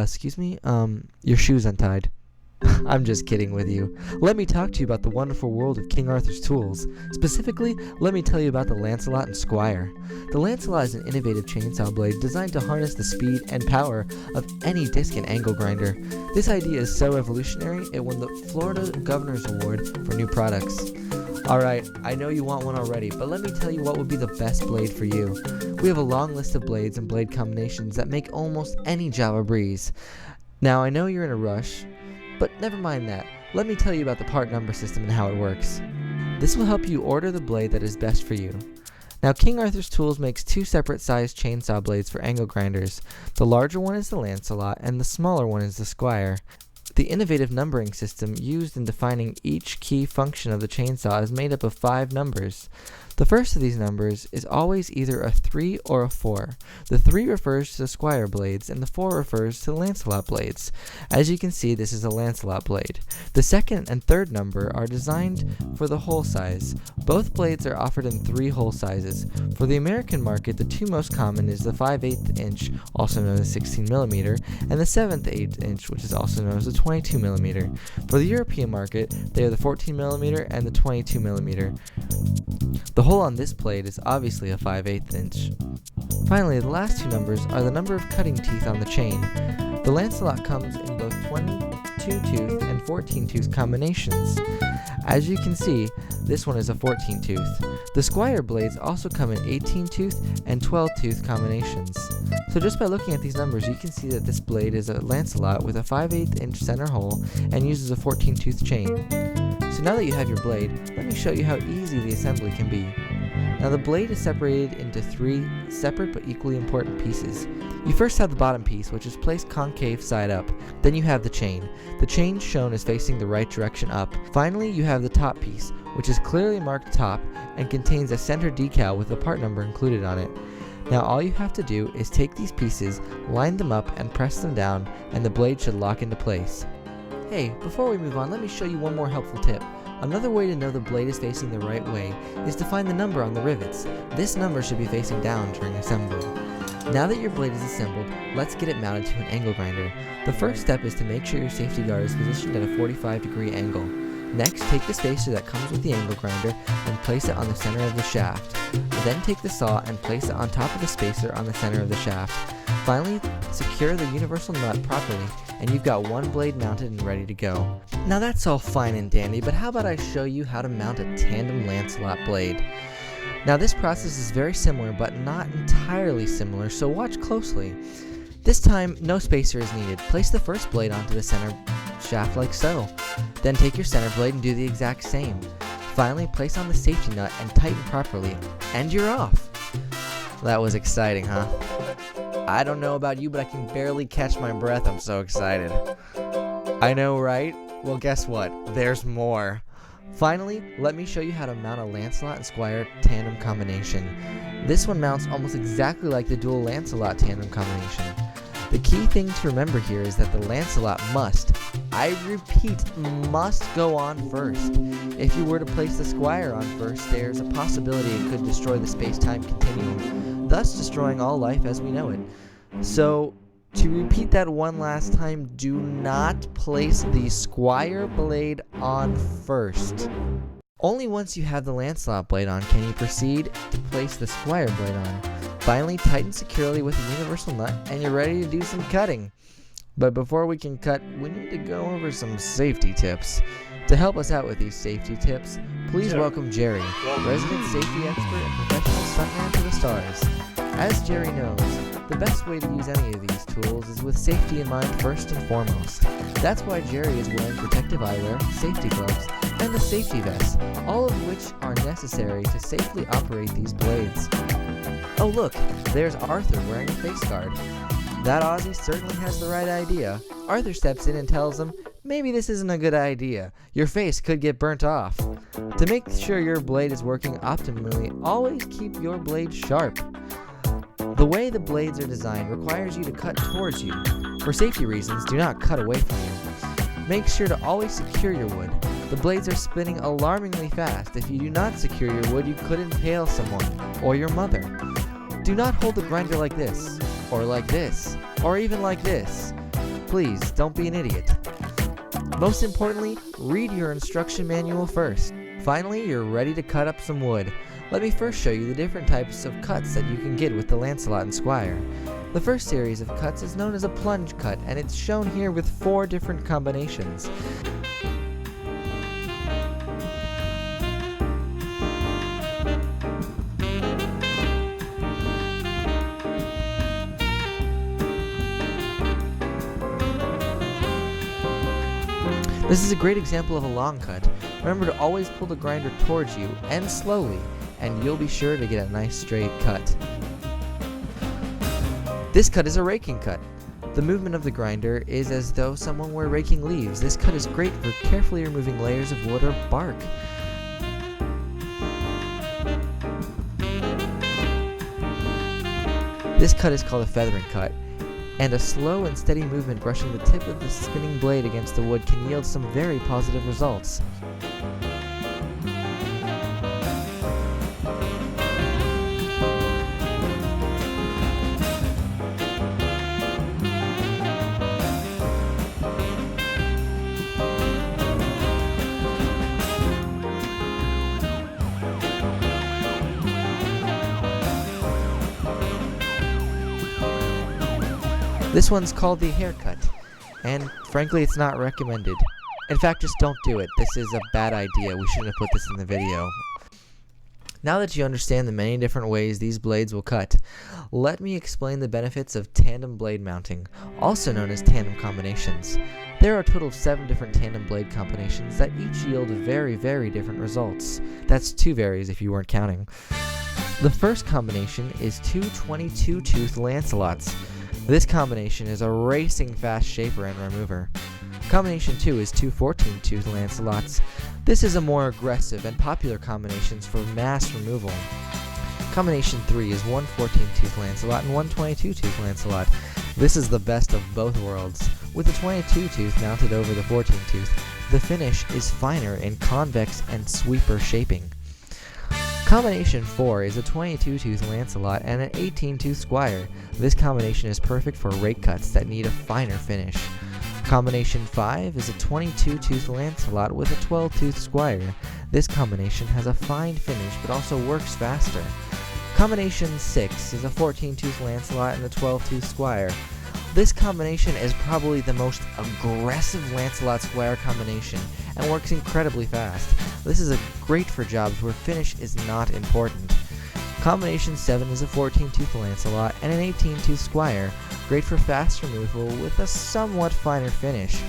Excuse me? Your shoe's untied. I'm just kidding with you. Let me talk to you about the wonderful world of King Arthur's tools. Specifically, let me tell you about the Lancelot and Squire. The Lancelot is an innovative chainsaw blade designed to harness the speed and power of any disc and angle grinder. This idea is so revolutionary, it won the Florida Governor's Award for new products. Alright, I know you want one already, but let me tell you what would be the best blade for you. We have a long list of blades and blade combinations that make almost any job a breeze. Now, I know you're in a rush, but never mind that. Let me tell you about the part number system and how it works. This will help you order the blade that is best for you. Now, King Arthur's Tools makes two separate sized chainsaw blades for angle grinders. The larger one is the Lancelot, and the smaller one is the Squire. The innovative numbering system used in defining each key function of the chainsaw is made up of 5 numbers. The first of these numbers is always either a 3 or a 4. The 3 refers to the Squire blades, and the 4 refers to the Lancelot blades. As you can see, this is a Lancelot blade. The second and third number are designed for the hole size. Both blades are offered in 3 hole sizes. For the American market, the two most common is the 5/8 inch, also known as 16mm, and the 7/8 inch, which is also known as the 22mm. For the European market, they are the 14mm and the 22mm. The hole on this blade is obviously a 5/8 inch. Finally, the last two numbers are the number of cutting teeth on the chain. The Lancelot comes in both 22-tooth and 14-tooth combinations. As you can see, this one is a 14-tooth. The Squire blades also come in 18-tooth and 12-tooth combinations. So just by looking at these numbers, you can see that this blade is a Lancelot with a 5/8 inch center hole and uses a 14-tooth chain. So now that you have your blade, let me show you how easy the assembly can be. Now the blade is separated into 3 separate but equally important pieces. You first have the bottom piece, which is placed concave side up. Then you have the chain. The chain shown is facing the right direction up. Finally, you have the top piece, which is clearly marked top and contains a center decal with the part number included on it. Now all you have to do is take these pieces, line them up, and press them down, and the blade should lock into place. Hey, before we move on, let me show you one more helpful tip. Another way to know the blade is facing the right way is to find the number on the rivets. This number should be facing down during assembly. Now that your blade is assembled, let's get it mounted to an angle grinder. The first step is to make sure your safety guard is positioned at a 45-degree angle. Next, take the spacer that comes with the angle grinder and place it on the center of the shaft. Then take the saw and place it on top of the spacer on the center of the shaft. Finally, secure the universal nut properly, and you've got one blade mounted and ready to go. Now that's all fine and dandy, but how about I show you how to mount a tandem Lancelot blade? Now this process is very similar, but not entirely similar, so watch closely. This time, no spacer is needed. Place the first blade onto the center shaft like so. Then take your center blade and do the exact same. Finally, place on the safety nut and tighten properly, and you're off. That was exciting, huh? I don't know about you, but I can barely catch my breath. I'm so excited. I know, right? Well, guess what? There's more. Finally, let me show you how to mount a Lancelot and Squire tandem combination. This one mounts almost exactly like the dual Lancelot tandem combination. The key thing to remember here is that the Lancelot must, I repeat, must go on first. If you were to place the Squire on first, there's a possibility it could destroy the space-time continuum, thus destroying all life as we know it. So, to repeat that one last time, do not place the Squire blade on first. Only once you have the Lancelot blade on can you proceed to place the Squire blade on. Finally, tighten securely with a universal nut and you're ready to do some cutting. But before we can cut, we need to go over some safety tips. To help us out with these safety tips, please welcome Jerry, resident safety expert and professional stuntman to the stars. As Jerry knows, the best way to use any of these tools is with safety in mind first and foremost. That's why Jerry is wearing protective eyewear, safety gloves, and a safety vest, all of which are necessary to safely operate these blades. Oh look, there's Arthur wearing a face guard. That Aussie certainly has the right idea. Arthur steps in and tells him, maybe this isn't a good idea. Your face could get burnt off. To make sure your blade is working optimally, always keep your blade sharp. The way the blades are designed requires you to cut towards you. For safety reasons, do not cut away from you. Make sure to always secure your wood. The blades are spinning alarmingly fast. If you do not secure your wood, you could impale someone, or your mother. Do not hold the grinder like this, or even like this. Please, don't be an idiot. Most importantly, read your instruction manual first. Finally, you're ready to cut up some wood. Let me first show you the different types of cuts that you can get with the Lancelot and Squire. The first series of cuts is known as a plunge cut, and it's shown here with 4 different combinations. This is a great example of a long cut. Remember to always pull the grinder towards you and slowly, and you'll be sure to get a nice straight cut. This cut is a raking cut. The movement of the grinder is as though someone were raking leaves. This cut is great for carefully removing layers of wood or bark. This cut is called a feathering cut, and a slow and steady movement brushing the tip of the spinning blade against the wood can yield some very positive results. This one's called the haircut, and frankly it's not recommended. In fact, just don't do it. This is a bad idea. We shouldn't have put this in the video. Now that you understand the many different ways these blades will cut, let me explain the benefits of tandem blade mounting, also known as tandem combinations. There are a total of 7 different tandem blade combinations that each yield very, very different results. That's 2 varies if you weren't counting. The first combination is 2 22-tooth Lancelots. This combination is a racing fast shaper and remover. Combination 2 is 2 14-tooth Lancelots. This is a more aggressive and popular combination for mass removal. Combination 3 is 1 14-tooth Lancelot and 1 22-tooth Lancelot. This is the best of both worlds. With the 22-tooth mounted over the 14-tooth, the finish is finer in convex and sweeper shaping. Combination 4 is a 22-tooth Lancelot and an 18-tooth Squire. This combination is perfect for rake cuts that need a finer finish. Combination 5 is a 22-tooth Lancelot with a 12-tooth Squire. This combination has a fine finish but also works faster. Combination 6 is a 14-tooth Lancelot and a 12-tooth Squire. This combination is probably the most aggressive Lancelot Squire combination and works incredibly fast. This is great for jobs where finish is not important. Combination 7 is a 14-tooth Lancelot and an 18-tooth Squire, great for fast removal with a somewhat finer finish.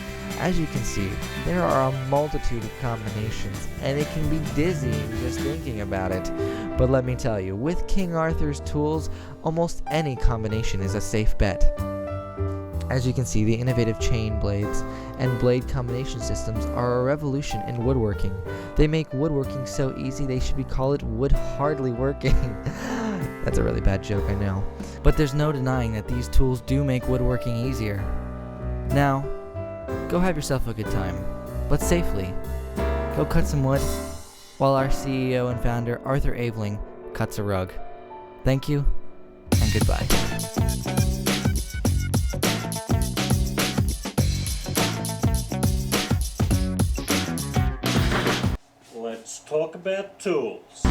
As you can see, there are a multitude of combinations, and it can be dizzying just thinking about it. But let me tell you, with King Arthur's tools, almost any combination is a safe bet. As you can see, the innovative chain blades and blade combination systems are a revolution in woodworking. They make woodworking so easy they should be called wood hardly working. That's a really bad joke, I know. But there's no denying that these tools do make woodworking easier. Now, go have yourself a good time, but safely. Go cut some wood, while our CEO and founder, Arthur Aveling, cuts a rug. Thank you, and goodbye. Let's talk about tools.